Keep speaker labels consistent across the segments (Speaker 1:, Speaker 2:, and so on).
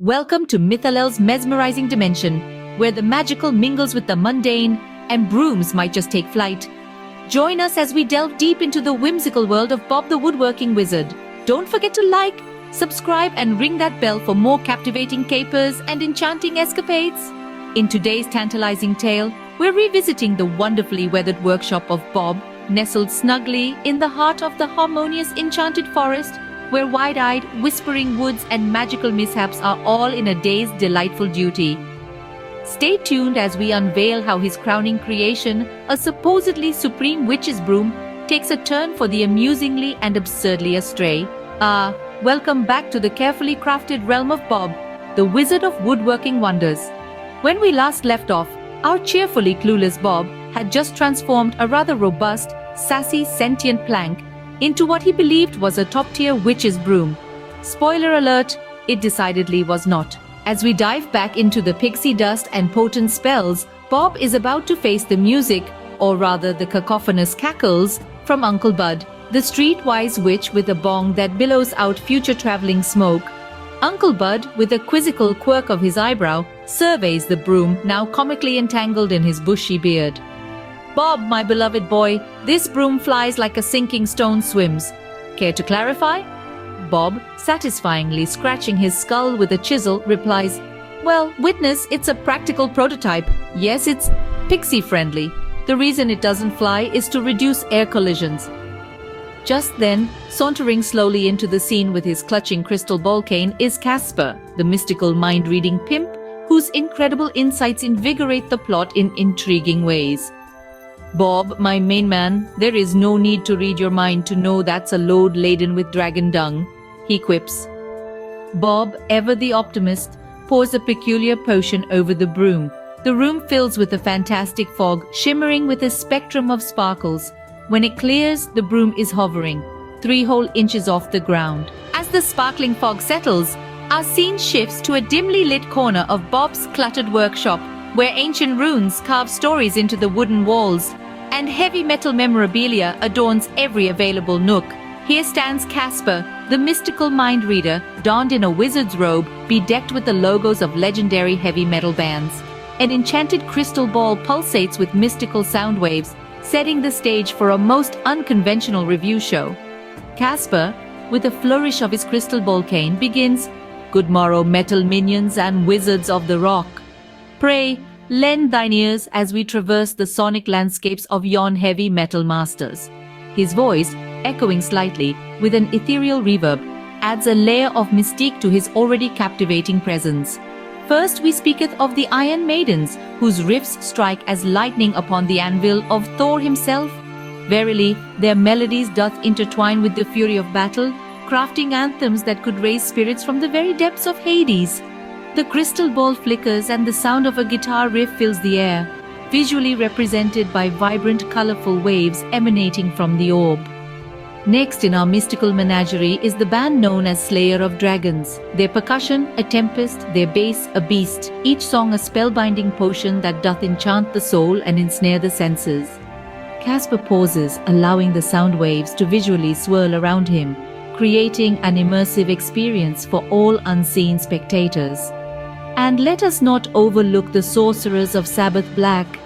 Speaker 1: Welcome to Mythalel's mesmerizing dimension, where the magical mingles with the mundane and brooms might just take flight. Join us as we delve deep into the whimsical world of Bob the Woodworking Wizard. Don't forget to like, subscribe, and ring that bell for more captivating capers and enchanting escapades. In today's tantalizing tale, we're revisiting the wonderfully weathered workshop of Bob, nestled snugly in the heart of the harmonious enchanted forest, where wide-eyed, whispering woods and magical mishaps are all in a day's delightful duty. Stay tuned as we unveil how his crowning creation, a supposedly supreme witch's broom, takes a turn for the amusingly and absurdly astray. Welcome back to the carefully crafted realm of Bob, the wizard of woodworking wonders. When we last left off, our cheerfully clueless Bob had just transformed a rather robust, sassy, sentient plank into what he believed was a top-tier witch's broom. Spoiler alert, it decidedly was not. As we dive back into the pixie dust and potent spells, Bob is about to face the music, or rather the cacophonous cackles, from Uncle Bud, the streetwise witch with a bong that billows out future-traveling smoke. Uncle Bud, with a quizzical quirk of his eyebrow, surveys the broom, now comically entangled in his bushy beard. "Bob, my beloved boy, this broom flies like a sinking stone swims. Care to clarify?" Bob, satisfyingly scratching his skull with a chisel, replies, "Well, witness, it's a practical prototype. Yes, it's pixie-friendly. The reason it doesn't fly is to reduce air collisions." Just then, sauntering slowly into the scene with his clutching crystal ball cane is Casper, the mystical mind-reading pimp, whose incredible insights invigorate the plot in intriguing ways. "Bob, my main man, there is no need to read your mind to know that's a load laden with dragon dung," he quips. Bob, ever the optimist, pours a peculiar potion over the broom. The room fills with a fantastic fog, shimmering with a spectrum of sparkles. When it clears, the broom is hovering 3 whole inches off the ground. As the sparkling fog settles, our scene shifts to a dimly lit corner of Bob's cluttered workshop, where ancient runes carve stories into the wooden walls, and heavy metal memorabilia adorns every available nook. Here stands Casper, the mystical mind reader, donned in a wizard's robe, bedecked with the logos of legendary heavy metal bands. An enchanted crystal ball pulsates with mystical sound waves, setting the stage for a most unconventional review show. Casper, with a flourish of his crystal ball cane, begins, "Good morrow, metal minions and wizards of the rock. Pray, lend thine ears as we traverse the sonic landscapes of yon heavy metal masters." His voice, echoing slightly with an ethereal reverb, adds a layer of mystique to his already captivating presence. First we speaketh of the Iron Maidens, whose riffs strike as lightning upon the anvil of Thor himself. Verily, their melodies doth intertwine with the fury of battle, crafting anthems that could raise spirits from the very depths of Hades. The crystal ball flickers and the sound of a guitar riff fills the air, visually represented by vibrant, colorful waves emanating from the orb. Next in our mystical menagerie is the band known as Slayer of Dragons. Their percussion, a tempest, their bass, a beast, each song a spellbinding potion that doth enchant the soul and ensnare the senses. Casper pauses, allowing the sound waves to visually swirl around him, creating an immersive experience for all unseen spectators. And let us not overlook the sorcerers of Sabbath Black.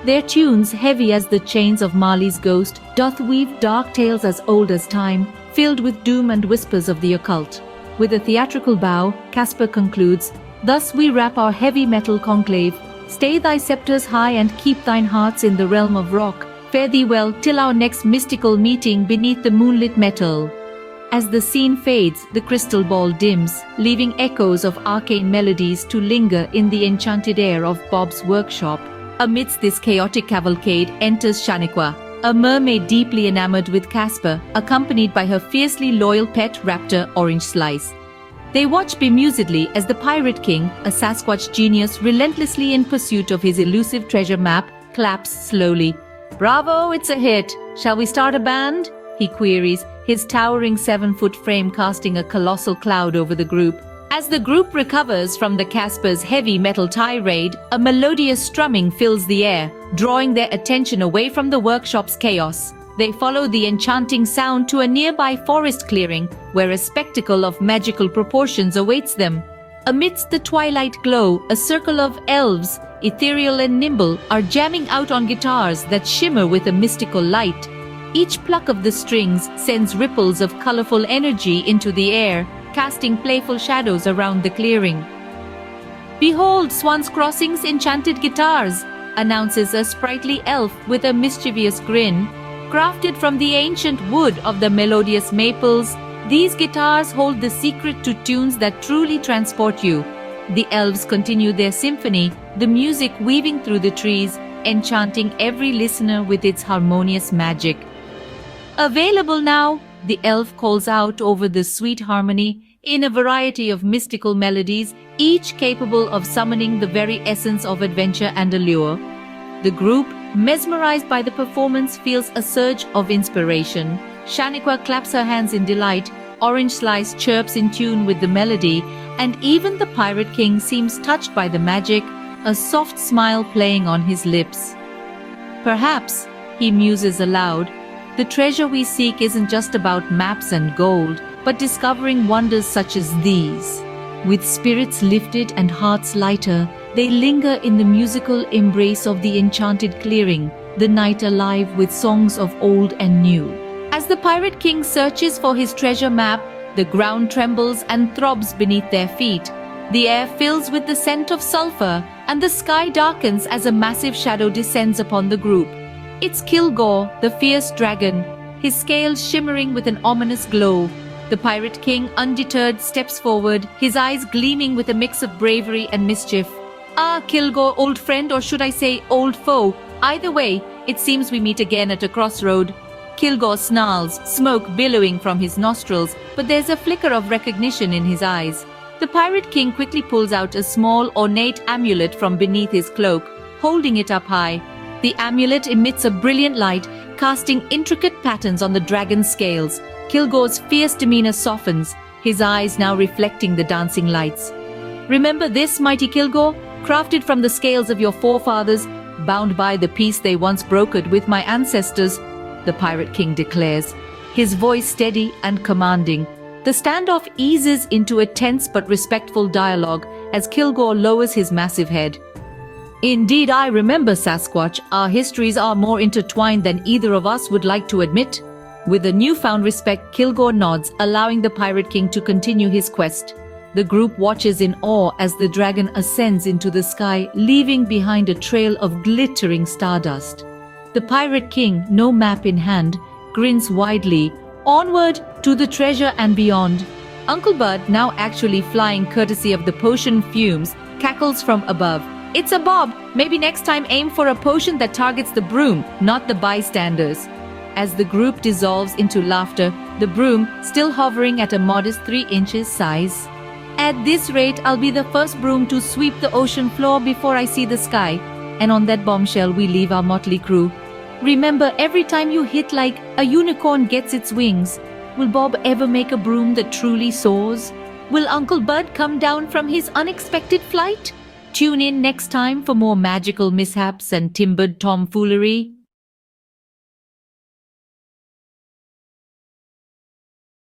Speaker 1: Their tunes, heavy as the chains of Marley's ghost, doth weave dark tales as old as time, filled with doom and whispers of the occult. With a theatrical bow, Casper concludes, "Thus we wrap our heavy metal conclave. Stay thy scepters high and keep thine hearts in the realm of rock. Fare thee well till our next mystical meeting beneath the moonlit metal." As the scene fades, the crystal ball dims, leaving echoes of arcane melodies to linger in the enchanted air of Bob's workshop. Amidst this chaotic cavalcade enters Shaniqua, a mermaid deeply enamored with Casper, accompanied by her fiercely loyal pet raptor Orange Slice. They watch bemusedly as the Pirate King, a Sasquatch genius relentlessly in pursuit of his elusive treasure map, claps slowly. "Bravo, it's a hit. Shall we start a band?" he queries, his towering 7-foot frame casting a colossal cloud over the group. As the group recovers from the Casper's heavy metal tirade, a melodious strumming fills the air, drawing their attention away from the workshop's chaos. They follow the enchanting sound to a nearby forest clearing, where a spectacle of magical proportions awaits them. Amidst the twilight glow, a circle of elves, ethereal and nimble, are jamming out on guitars that shimmer with a mystical light. Each pluck of the strings sends ripples of colorful energy into the air, casting playful shadows around the clearing. "Behold, Swan's Crossing's enchanted guitars," announces a sprightly elf with a mischievous grin. Crafted from the ancient wood of the melodious maples, these guitars hold the secret to tunes that truly transport you. The elves continue their symphony, the music weaving through the trees, enchanting every listener with its harmonious magic. "Available now," the elf calls out over the sweet harmony, in a variety of mystical melodies, each capable of summoning the very essence of adventure and allure. The group, mesmerized by the performance, feels a surge of inspiration. Shaniqua claps her hands in delight, Orange Slice chirps in tune with the melody, and even the Pirate King seems touched by the magic, a soft smile playing on his lips. "Perhaps," he muses aloud, "the treasure we seek isn't just about maps and gold, but discovering wonders such as these." With spirits lifted and hearts lighter, they linger in the musical embrace of the enchanted clearing, the night alive with songs of old and new. As the Pirate King searches for his treasure map, the ground trembles and throbs beneath their feet. The air fills with the scent of sulfur, and the sky darkens as a massive shadow descends upon the group. It's Kilgore, the fierce dragon, his scales shimmering with an ominous glow. The Pirate King, undeterred, steps forward, his eyes gleaming with a mix of bravery and mischief. "Ah, Kilgore, old friend, or should I say old foe? Either way, it seems we meet again at a crossroad." Kilgore snarls, smoke billowing from his nostrils, but there's a flicker of recognition in his eyes. The Pirate King quickly pulls out a small, ornate amulet from beneath his cloak, holding it up high. The amulet emits a brilliant light, casting intricate patterns on the dragon's scales. Kilgore's fierce demeanor softens, his eyes now reflecting the dancing lights. "Remember this, mighty Kilgore? Crafted from the scales of your forefathers, bound by the peace they once brokered with my ancestors," the Pirate King declares, his voice steady and commanding. The standoff eases into a tense but respectful dialogue as Kilgore lowers his massive head. "Indeed, I remember, Sasquatch. Our histories are more intertwined than either of us would like to admit." With a newfound respect, Kilgore nods, allowing the Pirate King to continue his quest. The group watches in awe as the dragon ascends into the sky, leaving behind a trail of glittering stardust. The Pirate King, no map in hand, grins widely, onward to the treasure and beyond. Uncle Bud, now actually flying courtesy of the potion fumes, cackles from above. "It's a bob! Maybe next time aim for a potion that targets the broom, not the bystanders." As the group dissolves into laughter, the broom, still hovering at a modest 3 inches, sighs. "At this rate, I'll be the first broom to sweep the ocean floor before I see the sky." And on that bombshell, we leave our motley crew. Remember, every time you hit like a unicorn gets its wings. Will Bob ever make a broom that truly soars? Will Uncle Bud come down from his unexpected flight? Tune in next time for more magical mishaps and timbered tomfoolery.